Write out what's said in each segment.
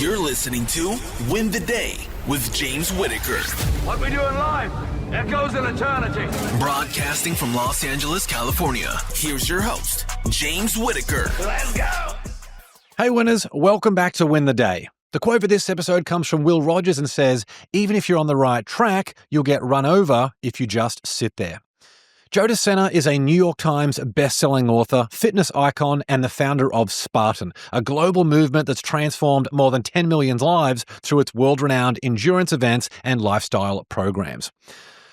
You're listening to Win the Day with James Whittaker. What we do in life echoes in eternity. Broadcasting from Los Angeles, California. Here's your host, James Whittaker. Let's go. Hey winners, welcome back to Win the Day. The quote for this episode comes from Will Rogers and says, even if you're on the right track, you'll get run over if you just sit there. Joe de Sena is a New York Times best-selling author, fitness icon, and the founder of Spartan, a global movement that's transformed more than 10 million lives through its world-renowned endurance events and lifestyle programs.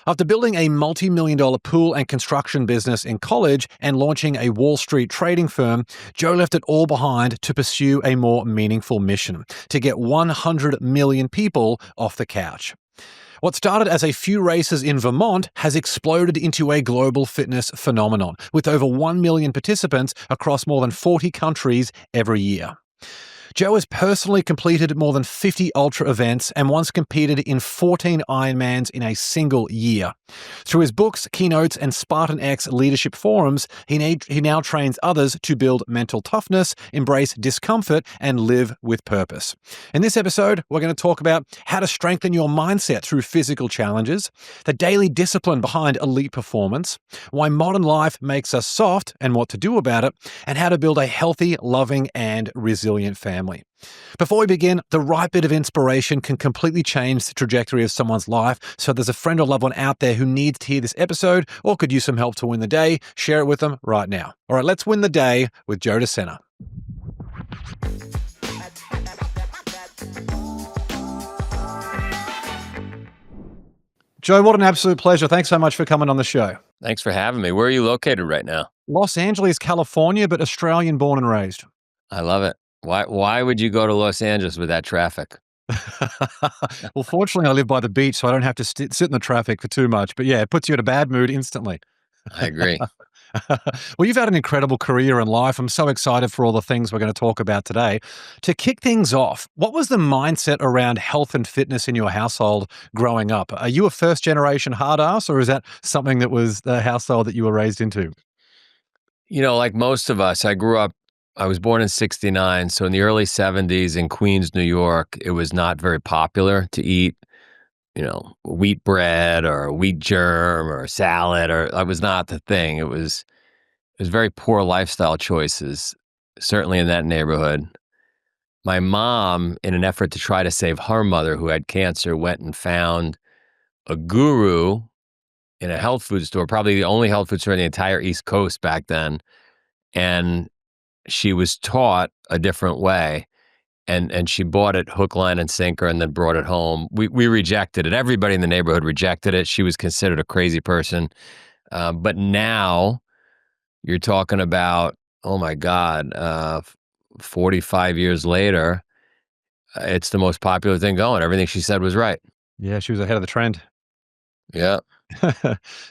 After building a multi-million-dollar pool and construction business in college and launching a Wall Street trading firm, Joe left it all behind to pursue a more meaningful mission, to get 100 million people off the couch. What started as a few races in Vermont has exploded into a global fitness phenomenon, with over 1 million participants across more than 40 countries every year. Joe has personally completed more than 50 ultra events and once competed in 14 Ironmans in a single year. Through his books, keynotes, and Spartan X leadership forums, he now trains others to build mental toughness, embrace discomfort, and live with purpose. In this episode, we're going to talk about how to strengthen your mindset through physical challenges, the daily discipline behind elite performance, why modern life makes us soft and what to do about it, and how to build a healthy, loving, and resilient family. Before we begin, the right bit of inspiration can completely change the trajectory of someone's life, so there's a friend or loved one out there who needs to hear this episode or could use some help to win the day, share it with them right now. All right, let's win the day with Joe de Sena. Joe, what an absolute pleasure. Thanks so much for coming on the show. Thanks for having me. Where are you located right now? Los Angeles, California, but Australian born and raised. I love it. Why would you go to Los Angeles with that traffic? Well, fortunately, I live by the beach, so I don't have to sit in the traffic for too much. But yeah, it puts you in a bad mood instantly. I agree. Well, you've had an incredible career in life. I'm so excited for all the things we're going to talk about today. To kick things off, what was the mindset around health and fitness in your household growing up? Are you a first-generation hard ass, or is that something that was the household that you were raised into? You know, like most of us, I was born in 1969, so in the early 1970s in Queens, New York, it was not very popular to eat, wheat bread or wheat germ or salad, or that was not the thing. It was very poor lifestyle choices, certainly in that neighborhood. My mom, in an effort to try to save her mother who had cancer, went and found a guru in a health food store, probably the only health food store in the entire East Coast back then, and she was taught a different way, and she bought it hook, line, and sinker, and then brought it home. We rejected it. Everybody in the neighborhood rejected it. She was considered a crazy person. But now you're talking about, oh my God, 45 years later, it's the most popular thing going. Everything she said was right. Yeah, she was ahead of the trend. Yeah.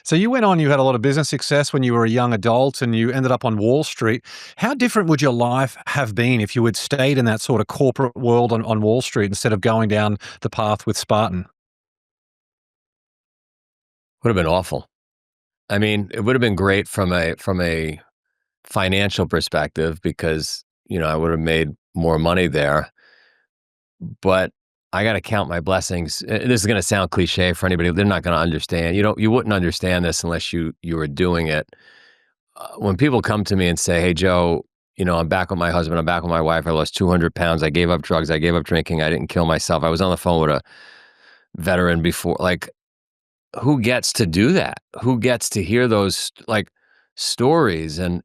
So you went on, you had a lot of business success when you were a young adult and you ended up on Wall Street. How different would your life have been if you had stayed in that sort of corporate world on Wall Street instead of going down the path with Spartan? Would have been awful. I mean, it would have been great from a financial perspective because, I would have made more money there. But I got to count my blessings. This is going to sound cliche for anybody. They're not going to understand. You wouldn't understand this unless you were doing it. When people come to me and say, hey, Joe, I'm back with my husband. I'm back with my wife. I lost 200 pounds. I gave up drugs. I gave up drinking. I didn't kill myself. I was on the phone with a veteran before. Like, who gets to do that? Who gets to hear those stories? And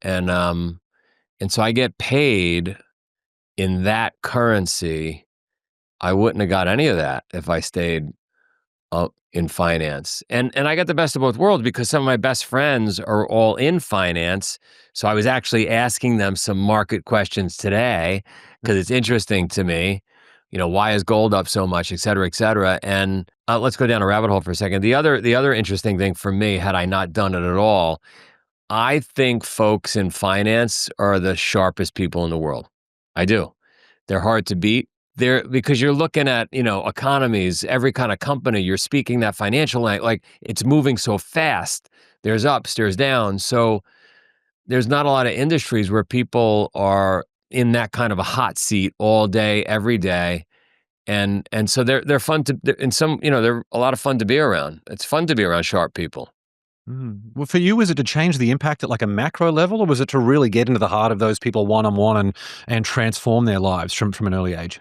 so I get paid in that currency. I wouldn't have got any of that if I stayed in finance. And I got the best of both worlds because some of my best friends are all in finance. So I was actually asking them some market questions today because it's interesting to me. Why is gold up so much, et cetera, et cetera. And let's go down a rabbit hole for a second. The other interesting thing for me, had I not done it at all, I think folks in finance are the sharpest people in the world. I do. They're hard to beat. Because you're looking at, economies, every kind of company, you're speaking that financial language, like it's moving so fast. There's ups, there's downs. So there's not a lot of industries where people are in that kind of a hot seat all day, every day. And so they're fun to, in some, they're a lot of fun to be around. It's fun to be around sharp people. Well, for you, was it to change the impact at like a macro level, or was it to really get into the heart of those people one-on-one and transform their lives from an early age?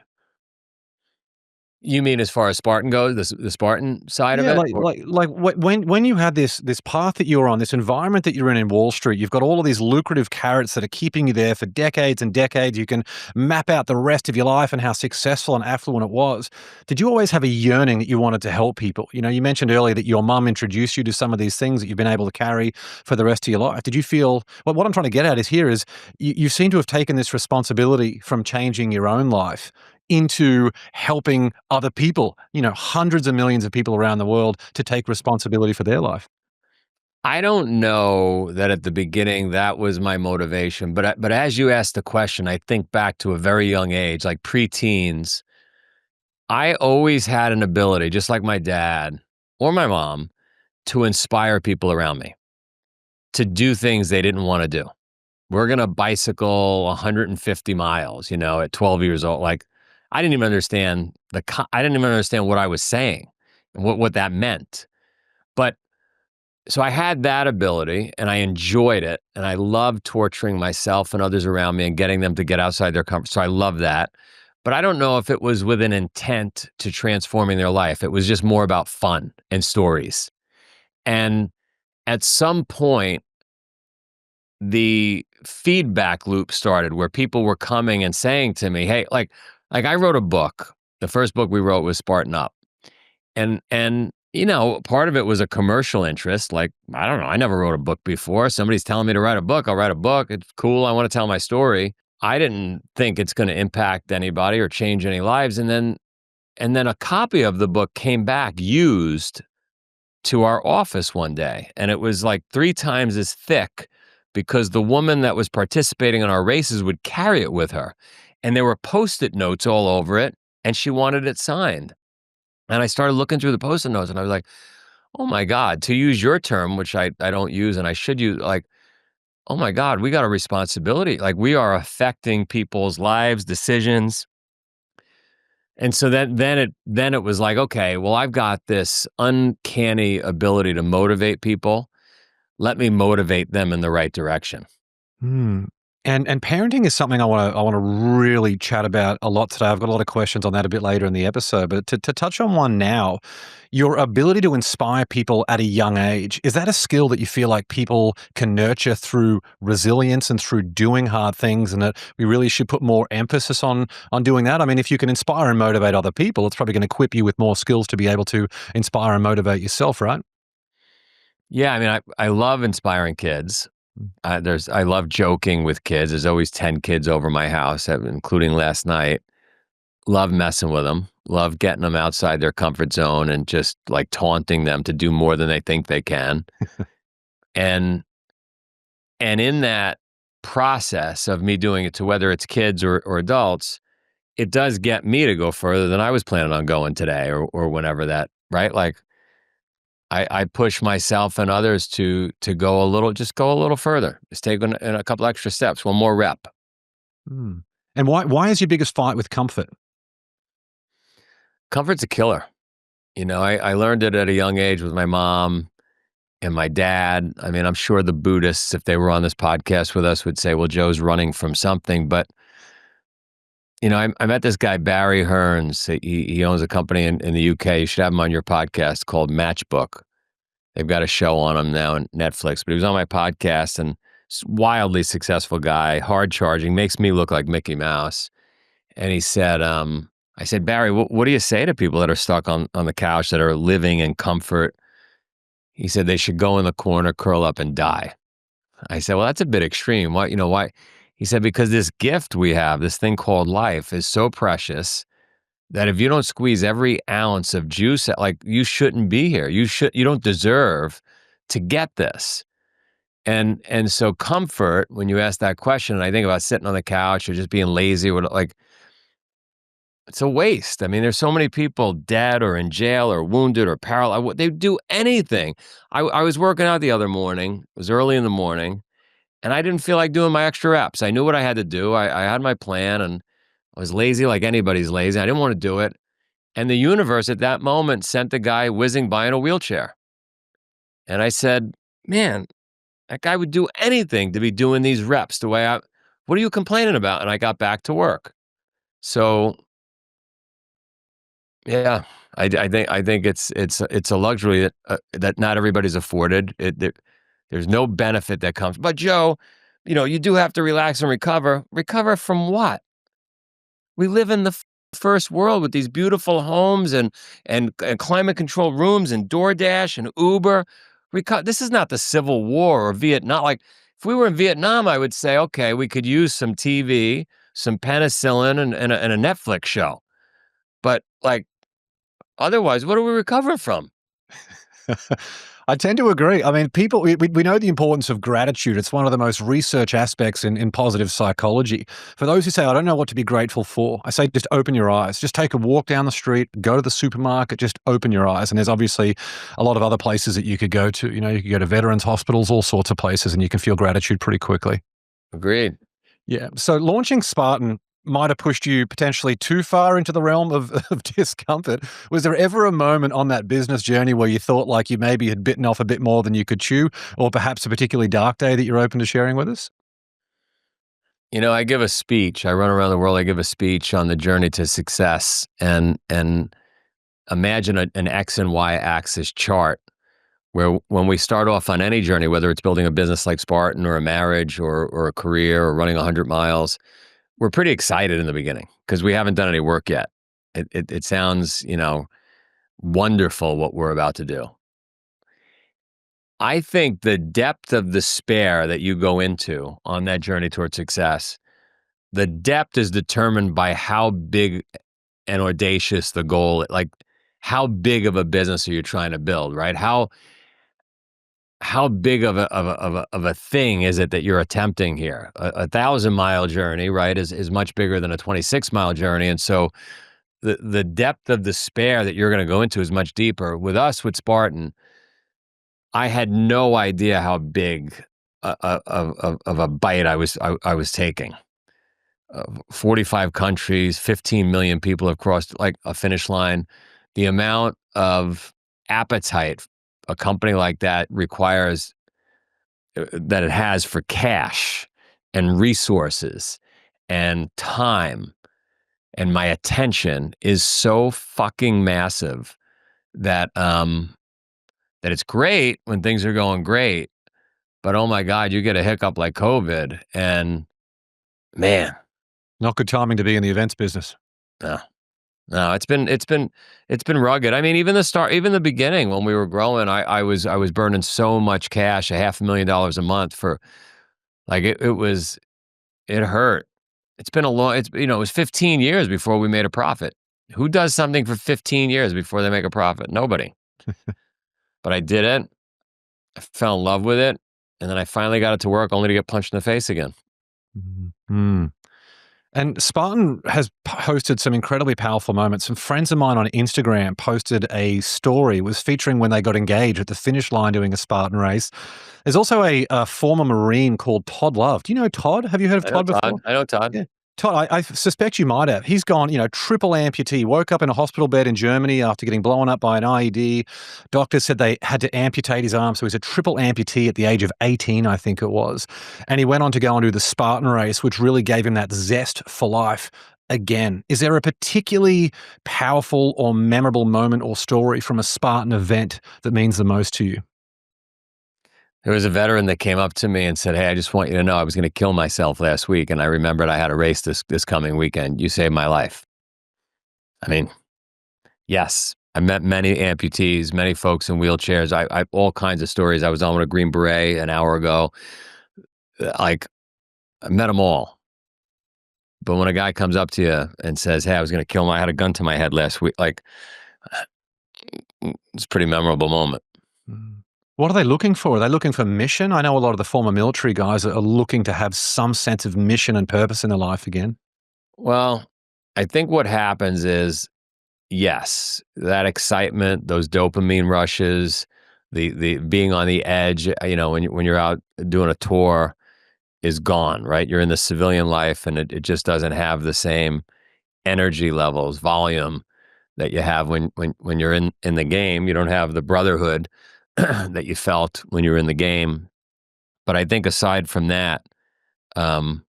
You mean as far as Spartan goes, the Spartan side of Yeah, it? when you had this path that you were on, this environment that you're in Wall Street, you've got all of these lucrative carrots that are keeping you there for decades and decades. You can map out the rest of your life and how successful and affluent it was. Did you always have a yearning that you wanted to help people? You mentioned earlier that your mum introduced you to some of these things that you've been able to carry for the rest of your life. Did you feel, well, what I'm trying to get at is you seem to have taken this responsibility from changing your own life into helping other people, hundreds of millions of people around the world to take responsibility for their life. I don't know that at the beginning that was my motivation, but as you asked the question, I think back to a very young age, like preteens. I always had an ability, just like my dad or my mom, to inspire people around me to do things they didn't want to do. We're going to bicycle 150 miles, at 12 years old. Like, I didn't even understand I didn't even understand what I was saying and what that meant. But so I had that ability and I enjoyed it, and I loved torturing myself and others around me and getting them to get outside their comfort. So I love that. But I don't know if it was with an intent to transforming their life. It was just more about fun and stories. And at some point, the feedback loop started where people were coming and saying to me, hey, like I wrote a book. The first book we wrote was Spartan Up. And part of it was a commercial interest. Like, I don't know, I never wrote a book before. Somebody's telling me to write a book. I'll write a book. It's cool. I want to tell my story. I didn't think it's going to impact anybody or change any lives. And then a copy of the book came back used to our office one day. And it was like 3 times as thick because the woman that was participating in our races would carry it with her. And there were Post-it notes all over it, and she wanted it signed. And I started looking through the Post-it notes, and I was like, oh my God, to use your term, which I don't use and I should use, like, oh my God, we got a responsibility. Like, we are affecting people's lives, decisions. And so then it was like, okay, well, I've got this uncanny ability to motivate people. Let me motivate them in the right direction. Hmm. And parenting is something I want to really chat about a lot today. I've got a lot of questions on that a bit later in the episode, but to touch on one now, your ability to inspire people at a young age, is that a skill that you feel like people can nurture through resilience and through doing hard things, and that we really should put more emphasis on doing that? I mean, if you can inspire and motivate other people, it's probably going to equip you with more skills to be able to inspire and motivate yourself, right? Yeah, I mean, I love inspiring kids. I love joking with kids. There's always 10 kids over my house, including last night. Love messing with them. Love getting them outside their comfort zone and just like taunting them to do more than they think they can. and in that process of me doing it, to whether it's kids or adults, it does get me to go further than I was planning on going today or whenever that, right? Like, I push myself and others to go a little further. Just take a couple extra steps, one more rep. Hmm. And why is your biggest fight with comfort? Comfort's a killer. I learned it at a young age with my mom and my dad. I mean, I'm sure the Buddhists, if they were on this podcast with us, would say, well, Joe's running from something. But, I met this guy, Barry Hearns. He owns a company in the UK. You should have him on your podcast called Matchbook. They've got a show on him now on Netflix. But he was on my podcast, and wildly successful guy, hard charging, makes me look like Mickey Mouse. And he said, I said, Barry, what do you say to people that are stuck on the couch, that are living in comfort? He said they should go in the corner, curl up, and die. I said, well, that's a bit extreme. Why? He said, because this gift we have, this thing called life, is so precious that if you don't squeeze every ounce of juice, like, you shouldn't be here. You don't deserve to get this. And so comfort, when you ask that question, and I think about sitting on the couch or just being lazy, or like, it's a waste. I mean, there's so many people dead or in jail or wounded or paralyzed. They do anything. I was working out the other morning. It was early in the morning, and I didn't feel like doing my extra reps. I knew what I had to do. I had my plan, and I was lazy like anybody's lazy. I didn't want to do it. And the universe at that moment sent the guy whizzing by in a wheelchair. And I said, man, that guy would do anything to be doing these reps the way what are you complaining about? And I got back to work. So yeah, I think it's a luxury that not everybody's afforded. There's no benefit that comes. But Joe, you do have to relax and recover. Recover from what? We live in the first world with these beautiful homes and climate controlled rooms and DoorDash and Uber. This is not the Civil War or Vietnam. Like if we were in Vietnam, I would say, okay, we could use some TV, some penicillin, and a Netflix show. But like otherwise, what are we recovering from? I tend to agree. I mean, we know the importance of gratitude. It's one of the most researched aspects in positive psychology. For those who say, I don't know what to be grateful for, I say just open your eyes. Just take a walk down the street, go to the supermarket, just open your eyes. And there's obviously a lot of other places that you could go to. You could go to veterans hospitals, all sorts of places, and you can feel gratitude pretty quickly. Agreed. Yeah. So launching Spartan might have pushed you potentially too far into the realm of discomfort. Was there ever a moment on that business journey where you thought like you maybe had bitten off a bit more than you could chew, or perhaps a particularly dark day that you're open to sharing with us? I give a speech. I run around the world. I give a speech on the journey to success, and imagine an X and Y axis chart where when we start off on any journey, whether it's building a business like Spartan or a marriage or a career or running 100 miles, we're pretty excited in the beginning because we haven't done any work yet. It sounds, wonderful what we're about to do. I think the depth of despair that you go into on that journey towards success, the depth is determined by how big and audacious the goal, like how big of a business are you trying to build, right? How big of a thing is it that you're attempting here? A 1,000-mile journey, right, is much bigger than a 26-mile journey. And so the depth of despair that you're going to go into is much deeper. With us, with Spartan, I had no idea how big of a bite I was taking. 45 countries, 15 million people have crossed like a finish line. The amount of appetite a company like that requires, that it has for cash and resources and time and my attention is so fucking massive that that it's great when things are going great, but oh my God, you get a hiccup like COVID and man. Not good timing to be in the events business. No, it's been rugged. I mean, even the beginning when we were growing, I was burning so much cash, $500,000 a month for like it hurt. It's been it was 15 years before we made a profit. Who does something for 15 years before they make a profit? Nobody. But I did it. I fell in love with it, and then I finally got it to work only to get punched in the face again. Mm-hmm. And Spartan has posted some incredibly powerful moments. Some friends of mine on Instagram posted a story, was featuring when they got engaged at the finish line doing a Spartan race. There's also a former Marine called Todd Love. Do you know Todd? Have you heard of Todd before? I know Todd. Yeah. Todd, I suspect you might have. He's gone, triple amputee, woke up in a hospital bed in Germany after getting blown up by an IED. Doctors said they had to amputate his arm, so he's a triple amputee at the age of 18, I think it was. And he went on to go and do the Spartan race, which really gave him that zest for life again. Is there a particularly powerful or memorable moment or story from a Spartan event that means the most to you? There was a veteran that came up to me and said, "Hey, I just want you to know I was going to kill myself last week, and I remembered I had a race this coming weekend. You saved my life." I mean, yes, I met many amputees, many folks in wheelchairs. I all kinds of stories. I was on with a Green Beret an hour ago. Like, I met them all. But when a guy comes up to you and says, "Hey, I was going to kill I had a gun to my head last week," like, it's a pretty memorable moment. What are they looking for? Are they looking for mission? I know a lot of the former military guys are looking to have some sense of mission and purpose in their life again. Well, I think what happens is, yes, that excitement, those dopamine rushes, the being on the edge, when you're out doing a tour is gone, right? You're in the civilian life and it just doesn't have the same energy levels, volume that you have when you're in the game. You don't have the brotherhood that you felt when you were in the game. But I think aside from that, um,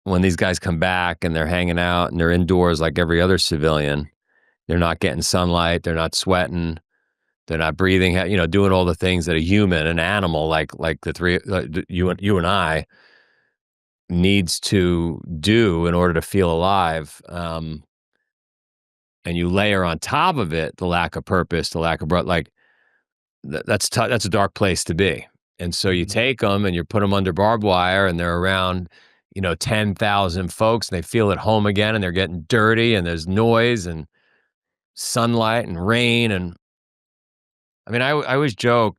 when these guys come back and they're hanging out and they're indoors like every other civilian, they're not getting sunlight, they're not sweating, they're not breathing, doing all the things that a human, an animal like the three, you and I, needs to do in order to feel alive. And you layer on top of it the lack of purpose, the lack of that's a dark place to be. And so you take them and you put them under barbed wire, and they're around 10,000 folks, and they feel at home again, and they're getting dirty, and there's noise and sunlight and rain. And I mean, I always joke,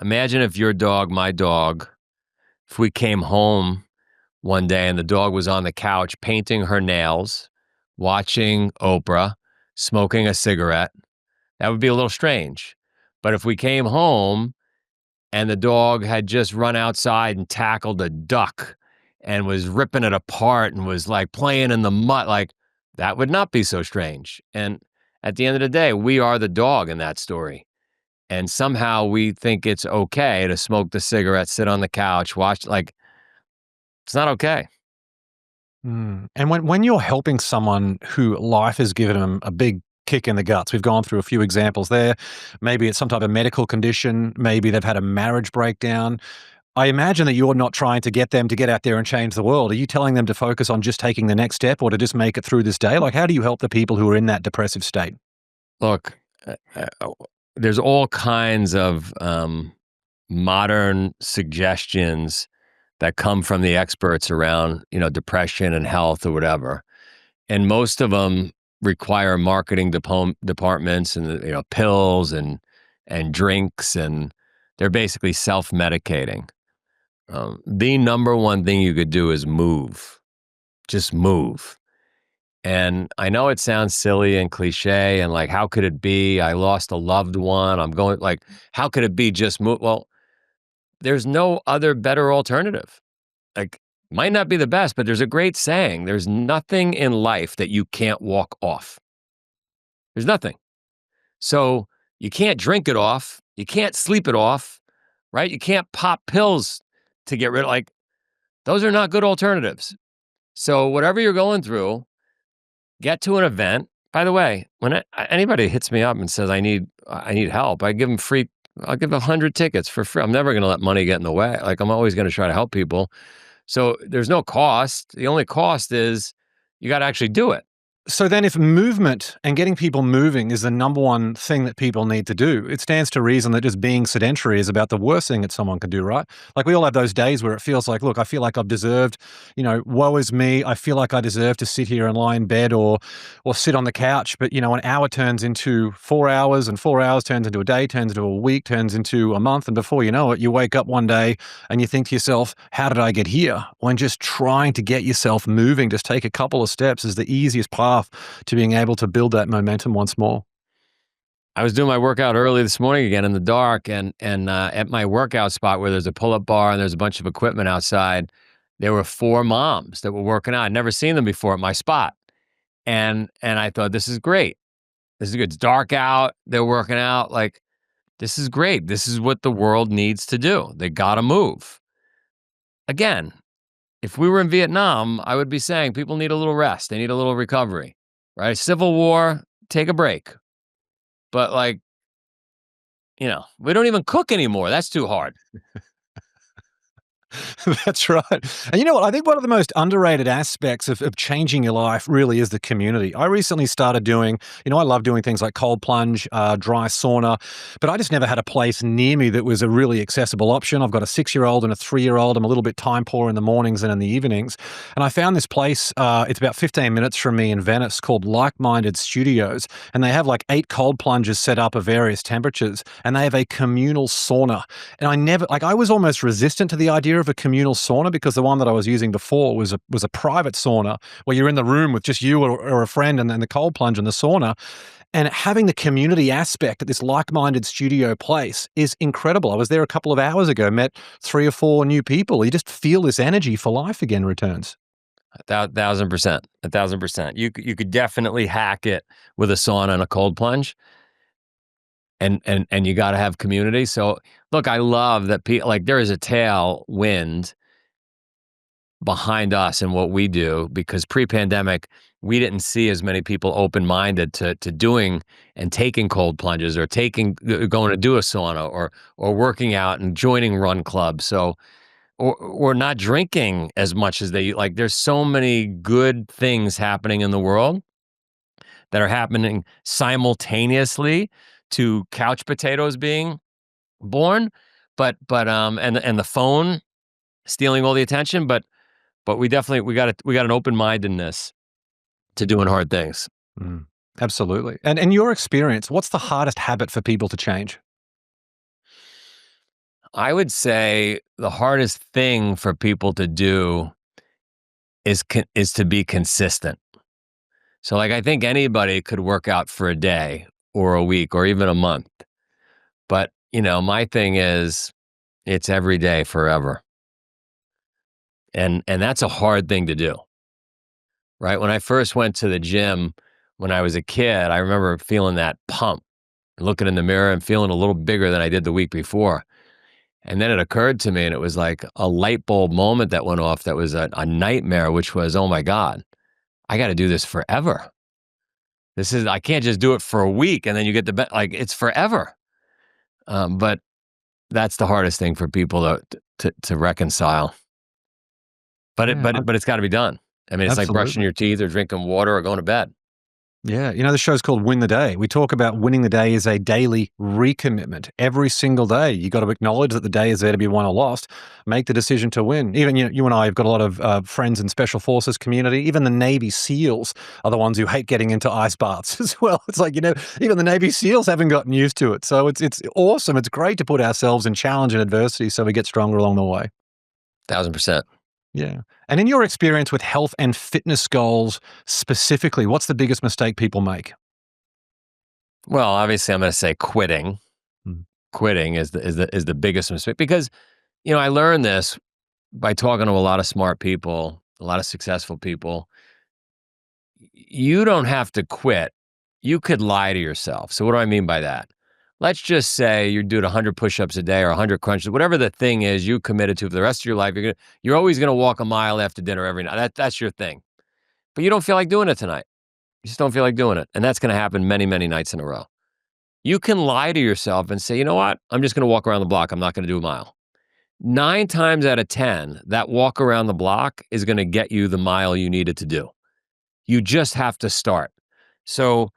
imagine if your dog, my dog, if we came home one day and the dog was on the couch painting her nails, watching Oprah, smoking a cigarette. That would be a little strange. But if we came home and the dog had just run outside and tackled a duck and was ripping it apart and was like playing in the mud, like that would not be so strange. And at the end of the day, we are the dog in that story. And somehow we think it's okay to smoke the cigarette, sit on the couch, watch, like it's not okay. And when you're helping someone who life has given them a big kick in the guts, we've gone through a few examples there. Maybe it's some type of medical condition. Maybe they've had a marriage breakdown. I imagine that you're not trying to get them to get out there and change the world. Are you telling them to focus on just taking the next step or to just make it through this day? Like, how do you help the people who are in that depressive state? Look, there's all kinds of modern suggestions that come from the experts around, depression and health or whatever. And most of them require marketing departments and, pills and drinks, and they're basically self-medicating. The number one thing you could do is move. Just move. And I know it sounds silly and cliche and like, how could it be? I lost a loved one. I'm going like, how could it be just move? Well, there's no other better alternative. Like, might not be the best, but there's a great saying. There's nothing in life that you can't walk off. There's nothing. So you can't drink it off. You can't sleep it off, right? You can't pop pills to get rid of, like, those are not good alternatives. So whatever you're going through, get to an event. By the way, when anybody hits me up and says, I need help, I give them free. I'll give 100 tickets for free. I'm never going to let money get in the way. Like, I'm always going to try to help people. So there's no cost. The only cost is you got to actually do it. So then if movement and getting people moving is the number one thing that people need to do, it stands to reason that just being sedentary is about the worst thing that someone can do, right? Like, we all have those days where it feels like, look, I feel like I've deserved, woe is me. I feel like I deserve to sit here and lie in bed or sit on the couch. But, an hour turns into 4 hours, and 4 hours turns into a day, turns into a week, turns into a month. And before you know it, you wake up one day and you think to yourself, how did I get here? When just trying to get yourself moving, just take a couple of steps is the easiest path to being able to build that momentum once more. I was doing my workout early this morning again in the dark, and at my workout spot where there's a pull-up bar and there's a bunch of equipment outside, there were 4 moms that were working out. I'd never seen them before at my spot. And I thought, this is great. This is good. It's dark out. They're working out. Like, this is great. This is what the world needs to do. They got to move. Again, if we were in Vietnam, I would be saying people need a little rest. They need a little recovery, right? Civil war, take a break. But we don't even cook anymore. That's too hard. That's right. And you know what? I think one of the most underrated aspects of changing your life really is the community. I recently started doing, I love doing things like cold plunge, dry sauna, but I just never had a place near me that was a really accessible option. I've got a 6-year-old and a 3-year-old. I'm a little bit time poor in the mornings and in the evenings. And I found this place, it's about 15 minutes from me in Venice, called Like-Minded Studios. And they have like 8 cold plunges set up of various temperatures. And they have a communal sauna. And I was almost resistant to the idea of a communal sauna because the one that I was using before was a private sauna where you're in the room with just you or a friend and then the cold plunge and the sauna. And having the community aspect at this like-minded studio place is incredible. I was there a couple of hours ago, met 3 or 4 new people. You just feel this energy for life again returns. 1,000%. 1,000%. You could definitely hack it with a sauna and a cold plunge. And you got to have community. So look, I love that like there is a tailwind behind us and what we do, because pre-pandemic we didn't see as many people open-minded to doing and taking cold plunges or going to do a sauna or working out and joining run clubs. So or not drinking as much as they like. There's so many good things happening in the world that are happening simultaneously to couch potatoes being born, and the phone stealing all the attention, but we definitely we got an open-mindedness to doing hard things. Mm, absolutely. And in your experience, what's the hardest habit for people to change? I would say the hardest thing for people to do is to be consistent. So like I think anybody could work out for a day or a week or even a month. But, my thing is it's every day forever. And that's a hard thing to do. Right? When I first went to the gym when I was a kid, I remember feeling that pump, looking in the mirror and feeling a little bigger than I did the week before. And then it occurred to me, and it was like a light bulb moment that went off that was a nightmare, which was, oh my God, I got to do this forever. I can't just do it for a week and then you get like it's forever. But that's the hardest thing for people to reconcile. But it's got to be done. I mean, it's like brushing your teeth or drinking water or going to bed. Yeah. The show's called Win the Day. We talk about winning the day is a daily recommitment. Every single day, you got to acknowledge that the day is there to be won or lost. Make the decision to win. Even you and I have got a lot of friends in Special Forces community. Even the Navy SEALs are the ones who hate getting into ice baths as well. It's like, even the Navy SEALs haven't gotten used to it. So it's awesome. It's great to put ourselves in challenge and adversity so we get stronger along the way. 1,000%. Yeah. And in your experience with health and fitness goals specifically, what's the biggest mistake people make? Well, obviously, I'm going to say quitting. Mm. Quitting is the biggest mistake because, I learned this by talking to a lot of smart people, a lot of successful people. You don't have to quit. You could lie to yourself. So what do I mean by that? Let's just say you're doing 100 push-ups a day or 100 crunches, whatever the thing is you committed to for the rest of your life. You're always going to walk a mile after dinner every night. That's your thing. But you don't feel like doing it tonight. You just don't feel like doing it. And that's going to happen many, many nights in a row. You can lie to yourself and say, you know what? I'm just going to walk around the block. I'm not going to do a mile. 9 times out of 10, that walk around the block is going to get you the mile you needed to do. You just have to start. So,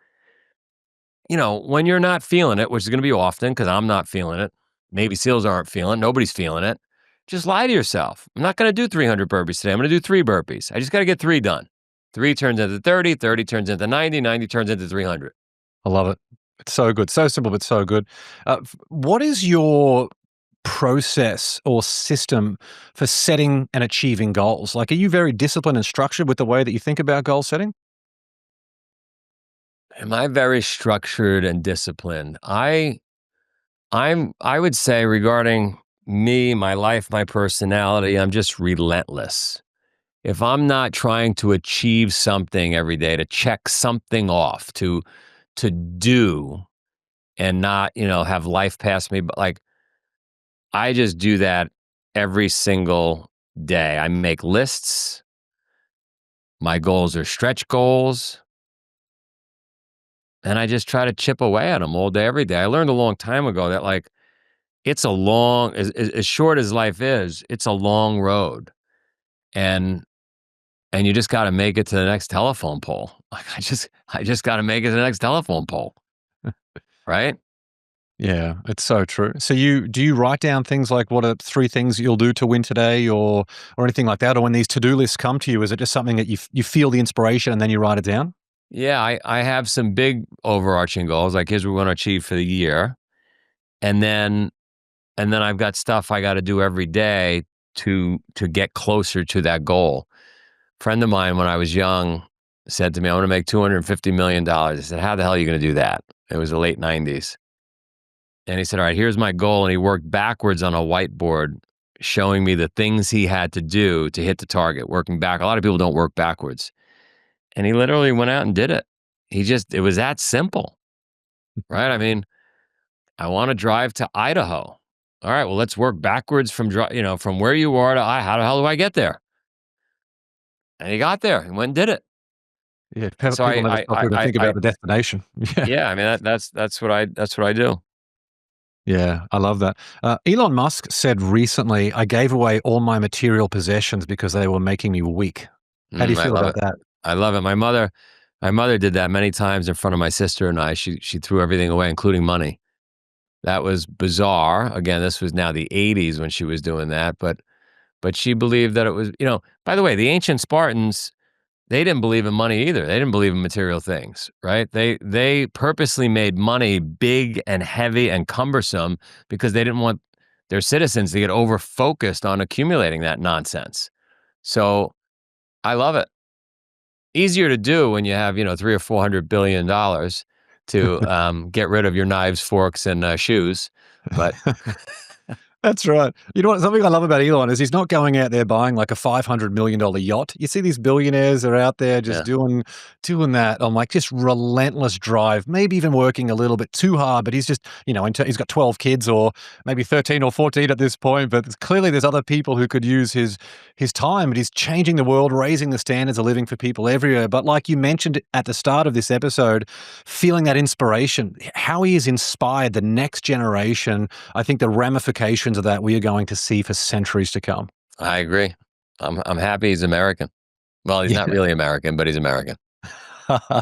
when you're not feeling it, which is going to be often because I'm not feeling it, Navy SEALs aren't feeling it, nobody's feeling it, just lie to yourself. I'm not going to do 300 burpees today. I'm going to do 3 burpees. I just got to get 3 done. 3 turns into 30, 30 turns into 90, 90 turns into 300. I love it. It's so good. So simple, but so good. What is your process or system for setting and achieving goals? Like, are you very disciplined and structured with the way that you think about goal setting? Am I very structured and disciplined? I would say regarding me, my life, my personality, I'm just relentless. If I'm not trying to achieve something every day, to check something off, to do and not, have life pass me, but like I just do that every single day. I make lists. My goals are stretch goals. And I just try to chip away at them all day, every day. I learned a long time ago that like, it's a long, as short as life is, it's a long road. And you just got to make it to the next telephone pole. Like I just got to make it to the next telephone pole. Right? Yeah, it's so true. So do you write down things like what are 3 things you'll do to win today or anything like that? Or when these to-do lists come to you, is it just something that you feel the inspiration and then you write it down? Yeah, I have some big overarching goals, like here's what we want to achieve for the year. And then I've got stuff I got to do every day to get closer to that goal. A friend of mine, when I was young, said to me, I want to make $250 million. I said, how the hell are you going to do that? It was the late 90s. And he said, all right, here's my goal. And he worked backwards on a whiteboard, showing me the things he had to do to hit the target, working back. A lot of people don't work backwards. And he literally went out and did it. It was that simple, right? I mean, I want to drive to Idaho. All right, well, let's work backwards from where you are to how the hell do I get there? And he got there and went and did it. Yeah, So people never stop to think about the destination. Yeah. yeah, I mean, that's what I do. Yeah, I love that. Elon Musk said recently, I gave away all my material possessions because they were making me weak. How do you I feel love about it. that? I love it. My mother did that many times in front of my sister and I. She threw everything away, including money. That was bizarre. Again, this was now the 80s when she was doing that, but she believed that it was, by the way, the ancient Spartans, they didn't believe in money either. They didn't believe in material things, right? They purposely made money big and heavy and cumbersome because they didn't want their citizens to get over-focused on accumulating that nonsense. So I love it. Easier to do when you have, $300 or $400 billion to get rid of your knives, forks, and shoes. But That's right. You know what? Something I love about Elon is he's not going out there buying like a $500 million yacht. You see these billionaires are out there just yeah, doing that on like just relentless drive, maybe even working a little bit too hard, but he's just, he's got 12 kids or maybe 13 or 14 at this point, but clearly there's other people who could use his time, but he's changing the world, raising the standards of living for people everywhere. But like you mentioned at the start of this episode, feeling that inspiration, how he has inspired the next generation, I think the ramifications of that we are going to see for centuries to come. I agree. I'm happy he's American. Well, he's not really American, but he's American.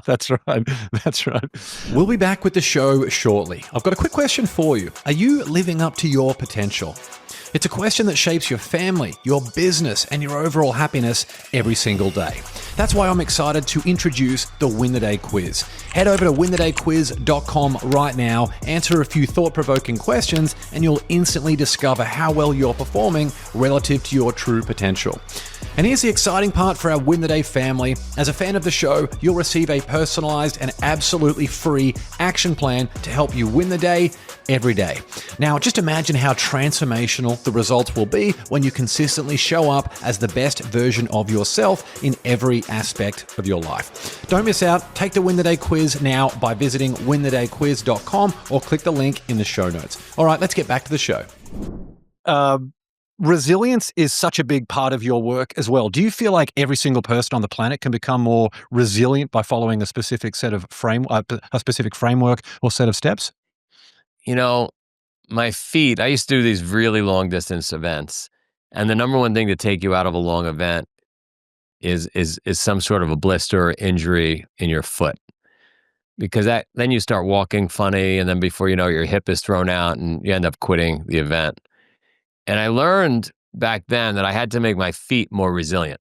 That's right. That's right. We'll be back with the show shortly. I've got a quick question for you. Are you living up to your potential? It's a question that shapes your family, your business, and your overall happiness every single day. That's why I'm excited to introduce the Win the Day quiz. Head over to winthedayquiz.com right now, answer a few thought-provoking questions, and you'll instantly discover how well you're performing relative to your true potential. And here's the exciting part for our Win the Day family. As a fan of the show, you'll receive a personalized and absolutely free action plan to help you win the day every day. Now, just imagine how transformational the results will be when you consistently show up as the best version of yourself in every aspect of your life. Don't miss out. Take the Win the Day quiz now by visiting winthedayquiz.com or click the link in the show notes. All right, let's get back to the show. Resilience is such a big part of your work as well. Do you feel like every single person on the planet can become more resilient by following a specific framework or set of steps? My feet, I used to do these really long distance events, and the number one thing to take you out of a long event is some sort of a blister or injury in your foot. Because then you start walking funny, and then before you know it, your hip is thrown out and you end up quitting the event. And I learned back then that I had to make my feet more resilient.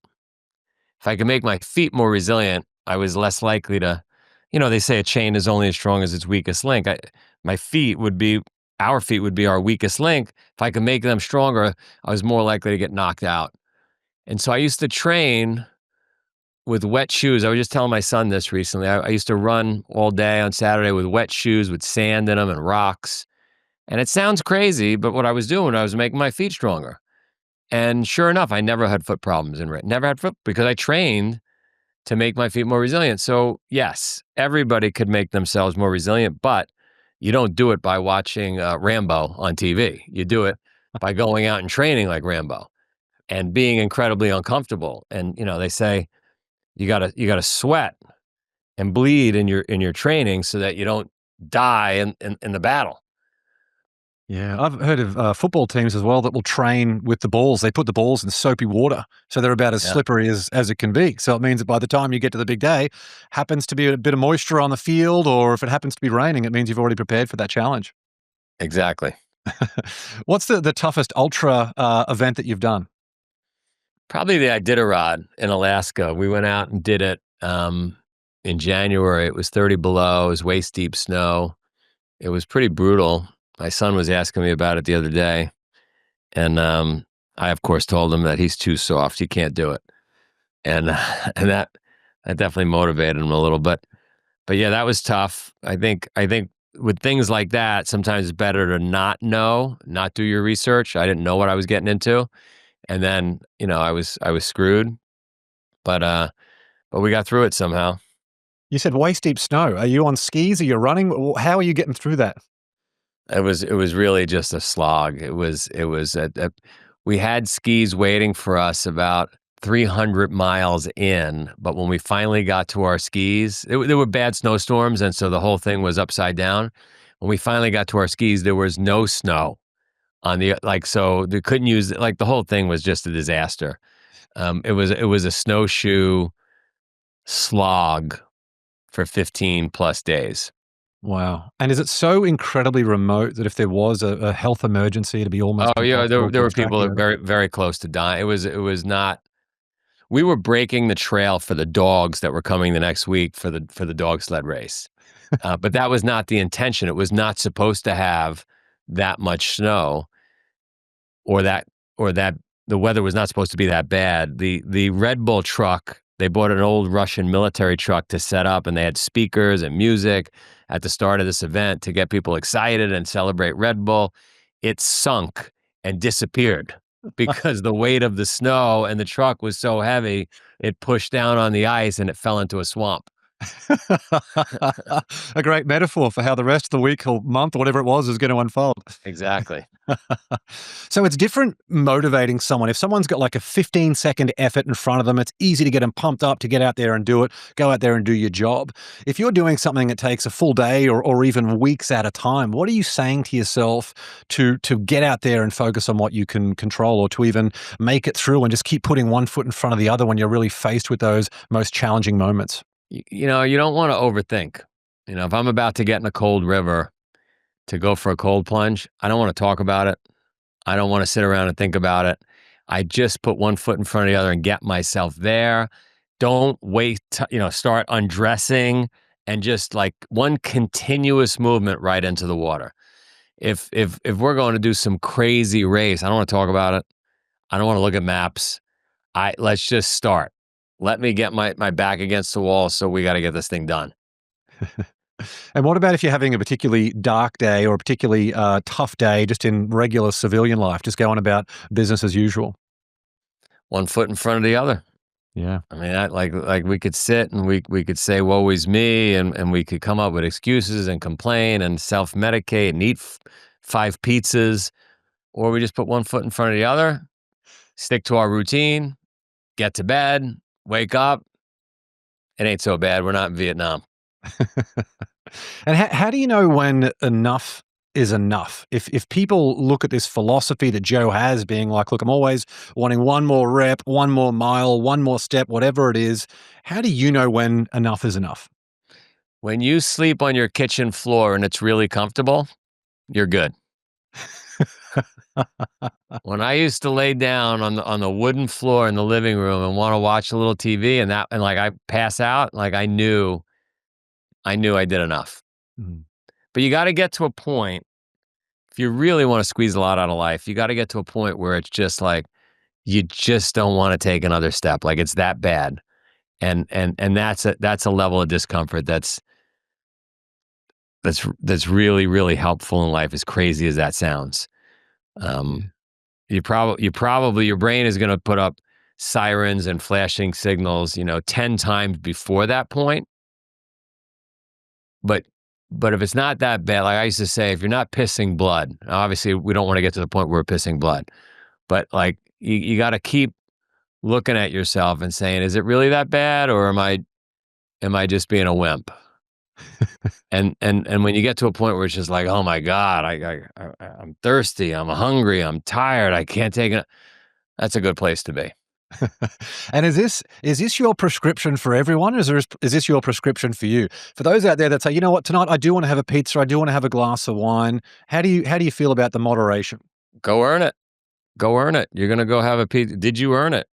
If I could make my feet more resilient, I was less likely to, they say a chain is only as strong as its weakest link. Our feet would be our weakest link. If I could make them stronger, I was more likely to get knocked out. And so I used to train with wet shoes. I was just telling my son this recently. I used to run all day on Saturday with wet shoes with sand in them and rocks. And it sounds crazy, but what I was doing, I was making my feet stronger. And sure enough, I never had foot problems because I trained to make my feet more resilient. So yes, everybody could make themselves more resilient, but you don't do it by watching Rambo on TV. You do it by going out and training like Rambo and being incredibly uncomfortable. And, they say you gotta sweat and bleed in your training so that you don't die in the battle. Yeah, I've heard of football teams as well that will train with the balls. They put the balls in soapy water, so they're about as slippery as it can be. So it means that by the time you get to the big day, happens to be a bit of moisture on the field, or if it happens to be raining, it means you've already prepared for that challenge. Exactly. What's the toughest ultra event that you've done? Probably the Iditarod in Alaska. We went out and did it in January. It was 30 below. It was waist-deep snow. It was pretty brutal. My son was asking me about it the other day, and I, of course, told him that he's too soft. He can't do it. And that definitely motivated him a little. But yeah, that was tough. I think with things like that, sometimes it's better to not do your research. I didn't know what I was getting into, and then I was screwed. But we got through it somehow. You said waist deep snow. Are you on skis? Are you running? How are you getting through that? It was really just a slog. We had skis waiting for us about 300 miles in, but when we finally got to our skis, there were bad snowstorms, and so the whole thing was upside down. When we finally got to our skis, there was no snow on so they couldn't use the whole thing was just a disaster. It was a snowshoe slog for 15 plus days. Wow. And is it so incredibly remote that if there was a health emergency, it'd be almost Oh yeah, impossible there to were track people you that very very close to dying. It was not. We were breaking the trail for the dogs that were coming the next week for the dog sled race, but that was not the intention. It was not supposed to have that much snow, or that the weather was not supposed to be that bad. The Red Bull truck, they bought an old Russian military truck to set up, and they had speakers and music at the start of this event to get people excited and celebrate Red Bull. It sunk and disappeared because the weight of the snow and the truck was so heavy, it pushed down on the ice and it fell into a swamp. A great metaphor for how the rest of the week or month or whatever it was is going to unfold. Exactly. So it's different motivating someone. If someone's got like a 15-second effort in front of them, it's easy to get them pumped up to get out there and do it, go out there and do your job. If you're doing something that takes a full day or even weeks at a time, what are you saying to yourself to get out there and focus on what you can control, or to even make it through and just keep putting one foot in front of the other when you're really faced with those most challenging moments? You don't want to overthink. If I'm about to get in a cold river to go for a cold plunge, I don't want to talk about it. I don't want to sit around and think about it. I just put one foot in front of the other and get myself there. Don't wait to, start undressing and just like one continuous movement right into the water. If we're going to do some crazy race, I don't want to talk about it. I don't want to look at maps. Let's just start. Let me get my back against the wall, so we got to get this thing done. And what about if you're having a particularly dark day or a particularly tough day just in regular civilian life, just going about business as usual? One foot in front of the other. Yeah. I mean, like we could sit and we could say, woe is me, and we could come up with excuses and complain and self-medicate and eat 5 pizzas, or we just put one foot in front of the other, stick to our routine, get to bed, wake up. It ain't so bad. We're not in Vietnam. And how do you know when enough is enough? If people look at this philosophy that Joe has, being like, look, I'm always wanting one more rep, one more mile, one more step, whatever it is, how do you know when enough is enough? When you sleep on your kitchen floor and it's really comfortable, you're good. When I used to lay down on the wooden floor in the living room and want to watch a little TV and like I pass out, like I knew I did enough. Mm. But you got to get to a point, if you really want to squeeze a lot out of life, you got to get to a point where it's just like you just don't want to take another step. Like it's that bad. And that's a level of discomfort that's really, really helpful in life, as crazy as that sounds. Your brain is going to put up sirens and flashing signals, 10 times before that point. But if it's not that bad, like I used to say, if you're not pissing blood, obviously we don't want to get to the point where we're pissing blood, but like you got to keep looking at yourself and saying, is it really that bad, or am I just being a wimp? And when you get to a point where it's just like, oh my God, I'm thirsty, I'm hungry, I'm tired, I can't take it. That's a good place to be. And is this your prescription for everyone? Or is this your prescription for you? For those out there that say, you know what, tonight I do want to have a pizza, I do want to have a glass of wine. How do you feel about the moderation? Go earn it. Go earn it. You're gonna go have a pizza. Did you earn it?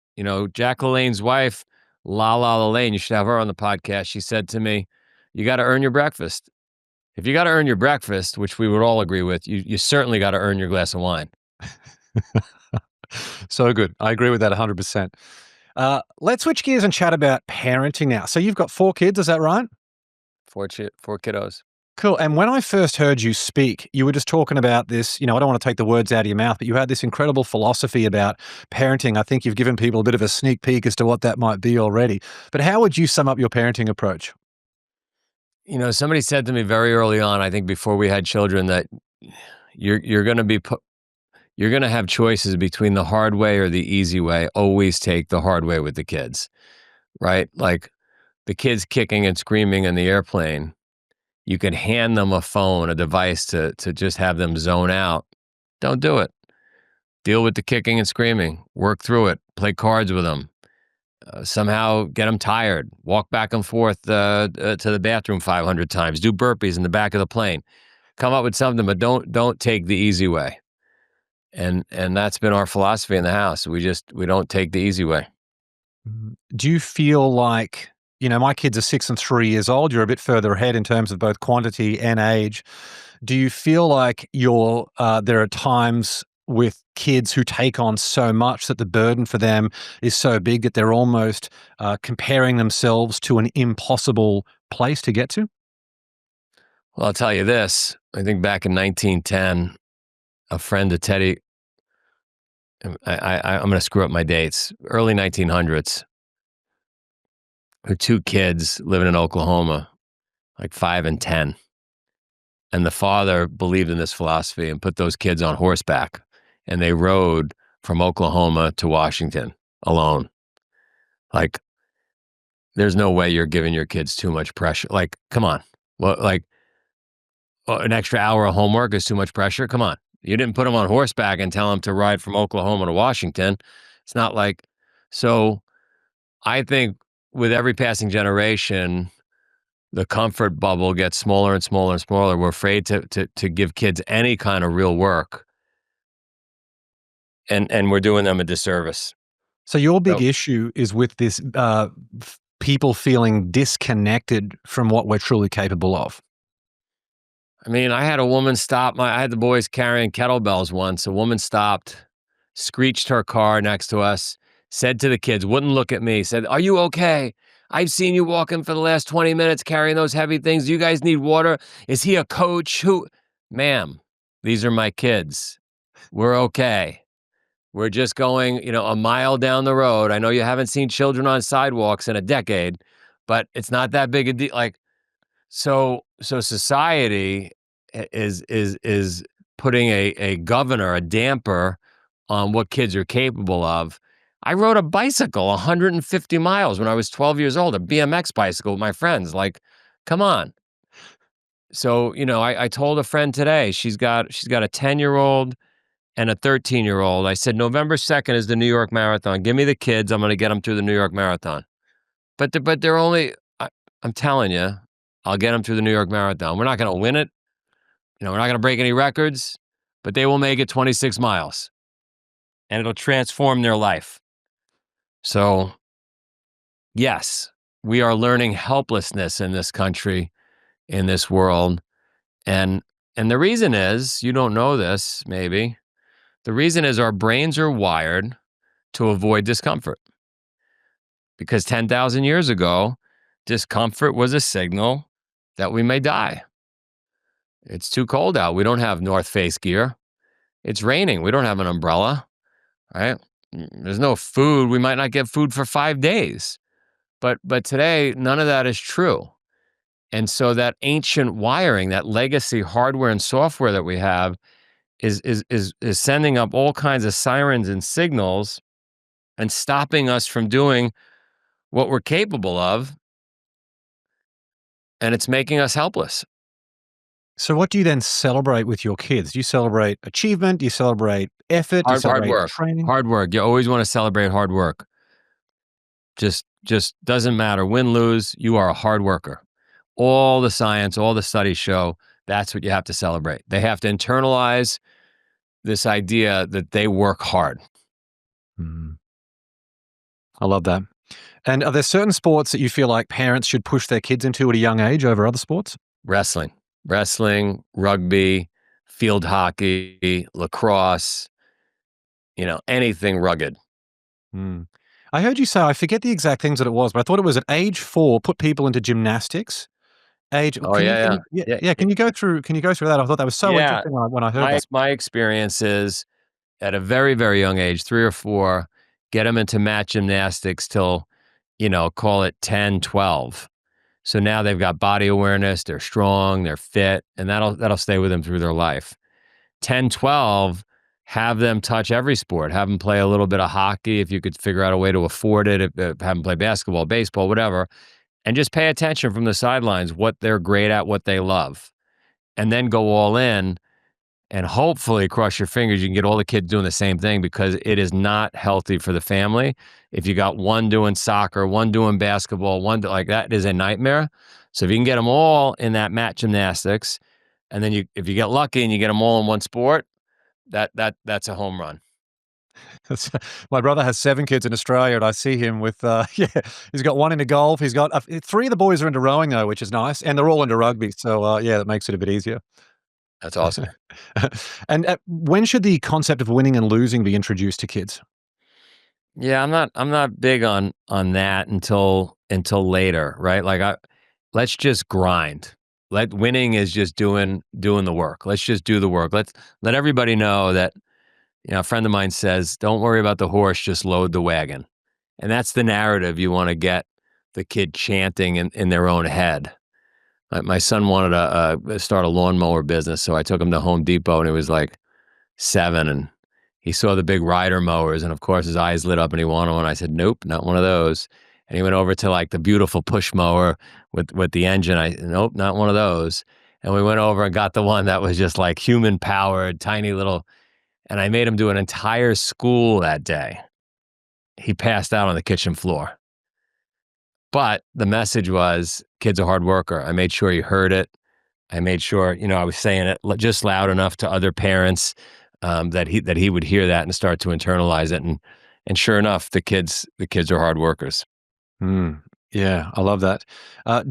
Jack LaLanne's wife, Lala LaLanne, you should have her on the podcast. She said to me, you got to earn your breakfast. If you got to earn your breakfast, which we would all agree with, you certainly got to earn your glass of wine. So good. I agree with that 100%. Let's switch gears and chat about parenting now. So you've got 4 kids, is that right? 4 kiddos. Cool. And when I first heard you speak, you were just talking about this, I don't want to take the words out of your mouth, but you had this incredible philosophy about parenting. I think you've given people a bit of a sneak peek as to what that might be already. But how would you sum up your parenting approach? Somebody said to me very early on, I think before we had children, that you're going to you're going to have choices between the hard way or the easy way. Always take the hard way with the kids, right? Like the kids kicking and screaming in the airplane. You could hand them a phone, a device to just have them zone out. Don't do it. Deal with the kicking and screaming. Work through it. Play cards with them. Somehow get them tired. Walk back and forth to the bathroom 500 times. Do burpees in the back of the plane. Come up with something, but don't take the easy way. And that's been our philosophy in the house. We don't take the easy way. Do you feel like, my kids are 6 and 3 years old. You're a bit further ahead in terms of both quantity and age. Do you feel like there are times with kids who take on so much that the burden for them is so big that they're almost comparing themselves to an impossible place to get to? Well, I'll tell you this. I think back in 1910, a friend of Teddy, I'm going to screw up my dates, early 1900s, her 2 kids living in Oklahoma, like 5 and 10. And the father believed in this philosophy and put those kids on horseback. And they rode from Oklahoma to Washington alone. Like, there's no way you're giving your kids too much pressure. Like, come on. Well, like, an extra hour of homework is too much pressure? Come on. You didn't put them on horseback and tell them to ride from Oklahoma to Washington. It's not like, so I think with every passing generation, the comfort bubble gets smaller and smaller and smaller. We're afraid to give kids any kind of real work. And we're doing them a disservice. So your big issue is with this people feeling disconnected from what we're truly capable of. I mean, I had a woman stop. I had the boys carrying kettlebells once. A woman stopped, screeched her car next to us, said to the kids, wouldn't look at me, said, "Are you okay? I've seen you walking for the last 20 minutes carrying those heavy things. Do you guys need water? Is he a coach? Who?" Ma'am, these are my kids. We're okay. We're just going, a mile down the road. I know you haven't seen children on sidewalks in a decade, but it's not that big a deal. Like, so society is putting a governor, a damper on what kids are capable of. I rode a bicycle 150 miles when I was 12 years old, a BMX bicycle with my friends. Like, come on. So, I told a friend today, she's got a 10-year-old and a 13-year-old. I said, November 2nd is the New York Marathon. Give me the kids. I'm going to get them through the New York Marathon. But they're only, I'm telling you, I'll get them through the New York Marathon. We're not going to win it. We're not going to break any records, but they will make it 26 miles. And it'll transform their life. So, yes, we are learning helplessness in this country, in this world. And the reason is, you don't know this, maybe. The reason is our brains are wired to avoid discomfort. Because 10,000 years ago, discomfort was a signal that we may die. It's too cold out. We don't have North Face gear. It's raining. We don't have an umbrella, right? There's no food. We might not get food for 5 days. But today, none of that is true. And so that ancient wiring, that legacy hardware and software that we have is sending up all kinds of sirens and signals and stopping us from doing what we're capable of. And it's making us helpless. So what do you then celebrate with your kids? Do you celebrate achievement? Do you celebrate effort? Do you celebrate Hard work. training? Hard work. You always want to celebrate hard work. Just doesn't matter. Win, lose, you are a hard worker. All the science, all the studies show that's what you have to celebrate. They have to internalize this idea that they work hard. I love that. And are there certain sports that you feel like parents should push their kids into at a young age over other sports? Wrestling, rugby, field hockey, lacrosse, anything rugged. I heard you say, I forget the exact things that it was, but I thought it was at age 4, put people into gymnastics. age. Oh, Can you, yeah, yeah, yeah. yeah, can you go through that? I thought that was so Yeah, interesting when I heard my that. my experience is at a very, very young age, 3 or 4, get them into mat gymnastics till, call it 10, 12. So now they've got body awareness, they're strong, they're fit, and that'll stay with them through their life. 10, 12, have them touch every sport. Have them play a little bit of hockey if you could figure out a way to afford it. Have them play basketball, baseball, whatever, and just pay attention from the sidelines what they're great at, what they love, and then go all in. And hopefully, cross your fingers, you can get all the kids doing the same thing, because it is not healthy for the family if you got one doing soccer, one doing basketball, like that is a nightmare. So if you can get them all in that mat gymnastics, and then if you get lucky and you get them all in one sport, that's a home run. My brother has 7 kids in Australia, and I see him with, yeah, he's got 1 into golf. He's got 3 of the boys are into rowing though, which is nice, and they're all into rugby. So, yeah, that makes it a bit easier. That's awesome. And when should the concept of winning and losing be introduced to kids? Yeah, I'm not big on that until later, right? Let's just grind. Winning is just doing the work. Let's just do the work. Let everybody know that, a friend of mine says, "Don't worry about the horse, just load the wagon." And that's the narrative you want to get the kid chanting in their own head. My son wanted to start a lawnmower business, so I took him to Home Depot, and he was like 7, and he saw the big rider mowers, and of course his eyes lit up and he wanted one. I said, "Nope, not one of those." And he went over to like the beautiful push mower with the engine. Nope, not one of those. And we went over and got the one that was just like human powered, tiny little. And I made him do an entire school that day. He passed out on the kitchen floor. But the message was, kid's a hard worker. I made sure he heard it. I made sure, I was saying it just loud enough to other parents, that he would hear that and start to internalize it. And sure enough, the kids are hard workers. Mm, yeah, I love that.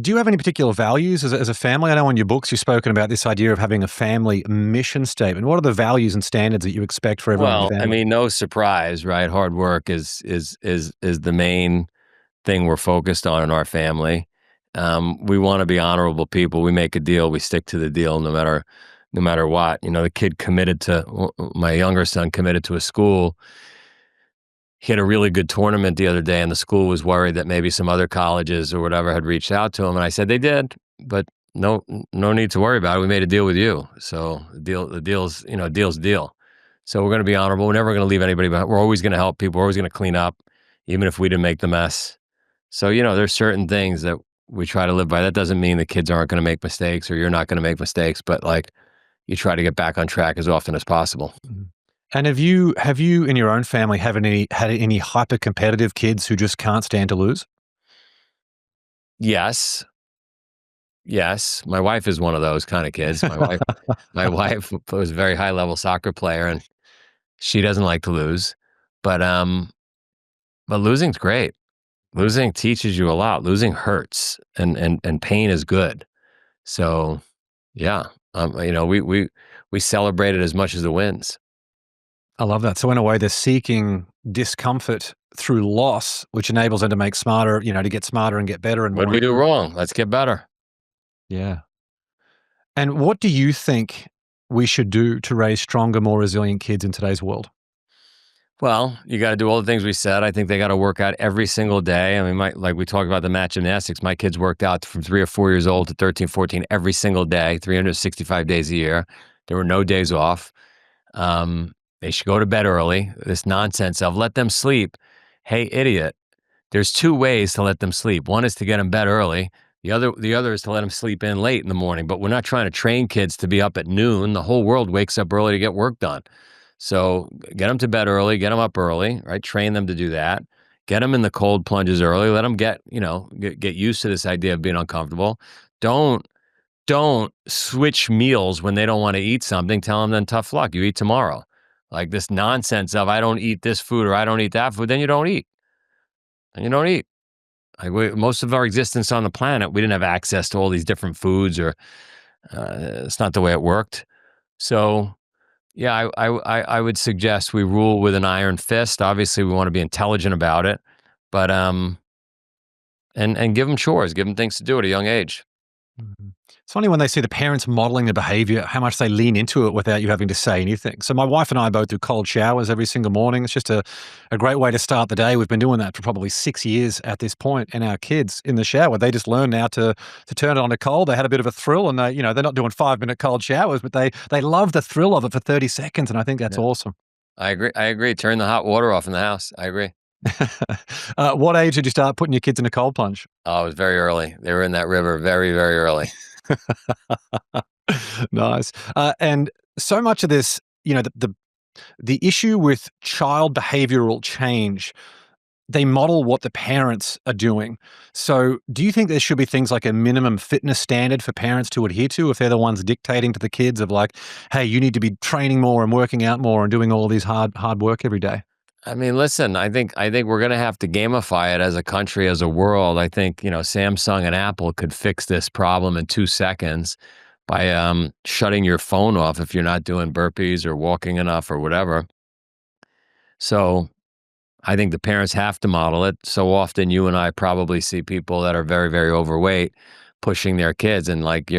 Do you have any particular values as a family? I know in your books you've spoken about this idea of having a family mission statement. What are the values and standards that you expect for everyone in the Well, I family? mean, no surprise, right? Hard work is the main thing we're focused on in our family. We want to be honorable people. We make a deal, we stick to the deal, no matter what. The kid my younger son committed to a school. He had a really good tournament the other day, and the school was worried that maybe some other colleges or whatever had reached out to him. And I said, they did, but no need to worry about it. We made a deal with you. So the deal's a deal. So we're going to be honorable. We're never going to leave anybody behind. We're always going to help people. We're always going to clean up, even if we didn't make the mess. So, there's certain things that we try to live by. That doesn't mean the kids aren't going to make mistakes or you're not going to make mistakes, but like, you try to get back on track as often as possible. Mhm. And have you in your own family had any hyper competitive kids who just can't stand to lose? Yes. Yes. My wife is one of those kind of kids. My wife was a very high level soccer player, and she doesn't like to lose, but losing's great. Losing teaches you a lot. Losing hurts, and pain is good. So yeah, we celebrate it as much as the wins. I love that. So in a way, they're seeking discomfort through loss, which enables them to make smarter, to get smarter and get better and What did more. we do wrong? Let's get better. Yeah. And what do you think we should do to raise stronger, more resilient kids in today's world? Well, you got to do all the things we said. I think they got to work out every single day. I mean, like we talked about the mat gymnastics, my kids worked out from 3 or 4 years old to 13, 14 every single day, 365 days a year. There were no days off. They should go to bed early. This nonsense of let them sleep. Hey, idiot. There's 2 ways to let them sleep. One is to get them bed early. The other is to let them sleep in late in the morning. But we're not trying to train kids to be up at noon. The whole world wakes up early to get work done. So get them to bed early, get them up early, right? Train them to do that. Get them in the cold plunges early. Let them get used to this idea of being uncomfortable. Don't switch meals when they don't want to eat something. Tell them then tough luck. You eat tomorrow. Like this nonsense of I don't eat this food or I don't eat that food, then you don't eat. And you don't eat. Like most of our existence on the planet, we didn't have access to all these different foods, or it's not the way it worked. So yeah, I would suggest we rule with an iron fist. Obviously, we want to be intelligent about it, but and give them chores, give them things to do at a young age. Mhm. It's funny when they see the parents modeling the behavior, how much they lean into it without you having to say anything. So my wife and I both do cold showers every single morning. It's just a great way to start the day. We've been doing that for probably 6 years at this point. And our kids in the shower, they just learn now to turn it on to cold. They had a bit of a thrill, and they're not doing 5-minute cold showers, but they love the thrill of it for 30 seconds. And I think that's awesome. I agree. Turn the hot water off in the house. I agree. What age did you start putting your kids in a cold plunge? Oh, it was very early. They were in that river very, very early. Nice. And so much of this, the issue with child behavioral change, they model what the parents are doing. So do you think there should be things like a minimum fitness standard for parents to adhere to if they're the ones dictating to the kids of like, hey, you need to be training more and working out more and doing all these hard work every day? I mean, listen, I think we're going to have to gamify it as a country, as a world. I think, Samsung and Apple could fix this problem in 2 seconds by shutting your phone off if you're not doing burpees or walking enough or whatever. So I think the parents have to model it. So often you and I probably see people that are very, very overweight pushing their kids, and like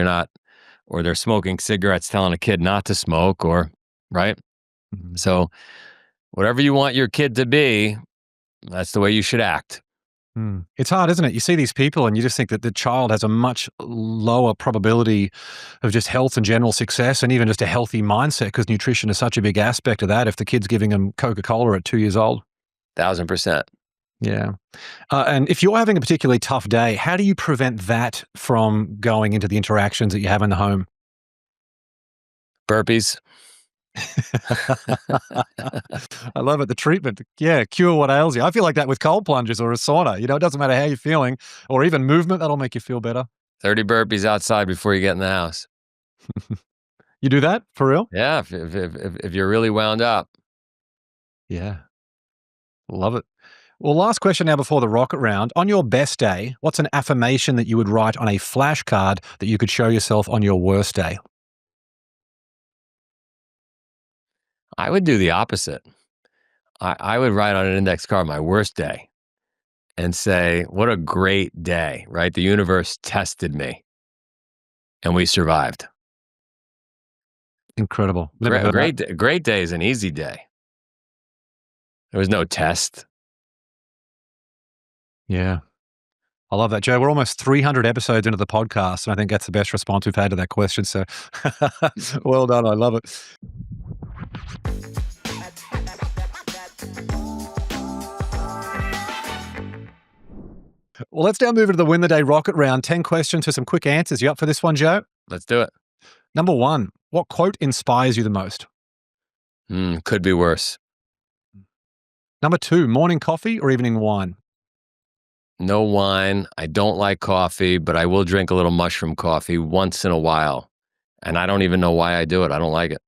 or they're smoking cigarettes telling a kid not to smoke, or, right? Mhm. So whatever you want your kid to be, that's the way you should act. It's hard, isn't it? You see these people and you just think that the child has a much lower probability of just health and general success, and even just a healthy mindset, because nutrition is such a big aspect of that if the kid's giving them Coca-Cola at 2 years old. 1,000%. Yeah. And if you're having a particularly tough day, how do you prevent that from going into the interactions that you have in the home? Burpees. I love it. The treatment. Yeah. Cure what ails you. I feel like that with cold plunges or a sauna. It doesn't matter how you're feeling, or even movement, that'll make you feel better. 30 burpees outside before you get in the house. You do that for real? Yeah, if you're really wound up. Yeah. Love it. Well, last question now before the rocket round. On your best day, what's an affirmation that you would write on a flashcard that you could show yourself on your worst day? I would do the opposite. I would write on an index card my worst day and say, what a great day, right? The universe tested me and we survived. Incredible. Never heard that. Great day is an easy day. There was no test. Yeah. I love that, Joe. We're almost 300 episodes into the podcast, and I think that's the best response we've had to that question. So well done. I love it. Well, let's now move into the Win the Day rocket round. 10 questions for some quick answers. You up for this one, Joe? Let's do it. Number 1, what quote inspires you the most? Could be worse. Number 2, morning coffee or evening wine? No wine. I don't like coffee, but I will drink a little mushroom coffee once in a while. And I don't even know why I do it. I don't like it.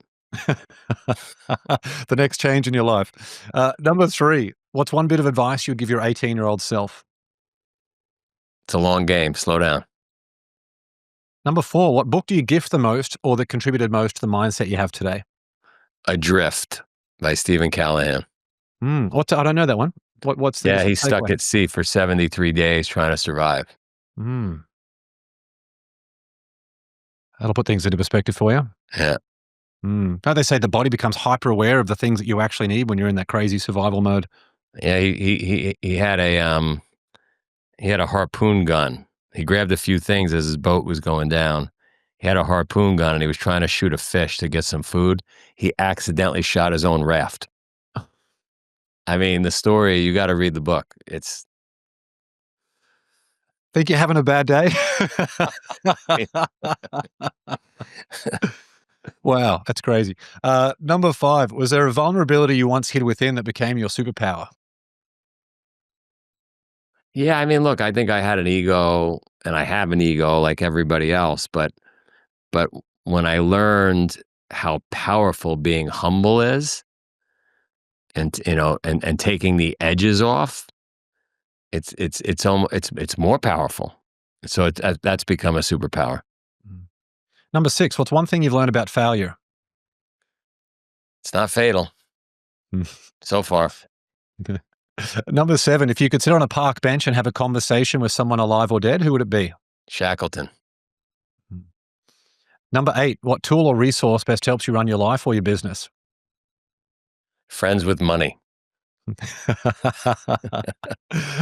The next change in your life. Number 3, what's one bit of advice you'd give your 18-year-old self? It's a long game. Slow down. Number 4, what book do you gift the most or that contributed most to the mindset you have today? Adrift by Stephen Callahan. I don't know that one. What's the he's stuck takeaway? at sea for 73 days trying to survive. That'll put things into perspective for you. Yeah. Don't they say the body becomes hyper aware of the things that you actually need when you're in that crazy survival mode? Yeah, he had a harpoon gun. He grabbed a few things as his boat was going down. He had a harpoon gun and he was trying to shoot a fish to get some food. He accidentally shot his own raft. I mean, the story, you got to read the book. Think you're having a bad day? Wow, that's crazy. Number 5, was there a vulnerability you once hid within that became your superpower? Yeah, I mean, look, I think I had an ego and I have an ego like everybody else, but when I learned how powerful being humble is and taking the edges off, it's more powerful. So that's become a superpower. Number 6, what's one thing you've learned about failure? It's not fatal so far. Number 7, if you could sit on a park bench and have a conversation with someone alive or dead, who would it be? Shackleton. Number 8, what tool or resource best helps you run your life or your business? Friends with money.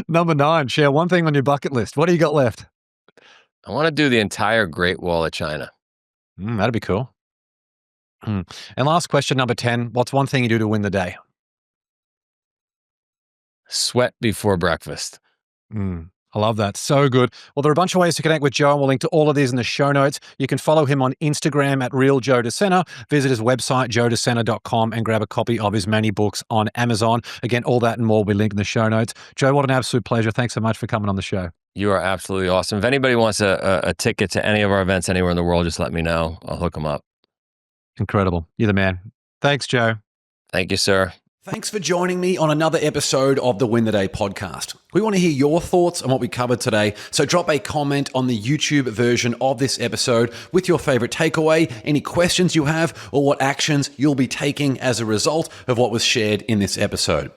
Number 9, share one thing on your bucket list. What do you got left? I want to do the entire Great Wall of China. That'd be cool. And last question, number 10, what's one thing you do to win the day? Sweat before breakfast. I love that. So good. Well, there are a bunch of ways to connect with Joe, and we'll link to all of these in the show notes. You can follow him on Instagram at Real Joe de Sena, visit his website, joedesena.com, and grab a copy of his many books on Amazon. Again, all that and more will be linked in the show notes. Joe, what an absolute pleasure. Thanks so much for coming on the show. You are absolutely awesome. If anybody wants a ticket to any of our events anywhere in the world, just let me know. I'll hook them up. Incredible. You're the man. Thanks, Joe. Thank you, sir. Thanks for joining me on another episode of the Win the Day podcast. We want to hear your thoughts on what we covered today, so drop a comment on the YouTube version of this episode with your favorite takeaway, any questions you have, or what actions you'll be taking as a result of what was shared in this episode.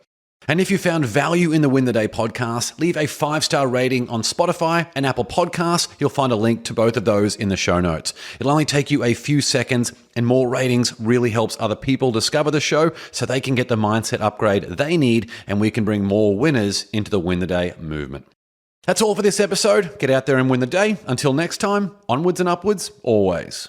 And if you found value in the Win the Day podcast, leave a 5-star rating on Spotify and Apple Podcasts. You'll find a link to both of those in the show notes. It'll only take you a few seconds, and more ratings really helps other people discover the show so they can get the mindset upgrade they need, and we can bring more winners into the Win the Day movement. That's all for this episode. Get out there and win the day. Until next time, onwards and upwards, always.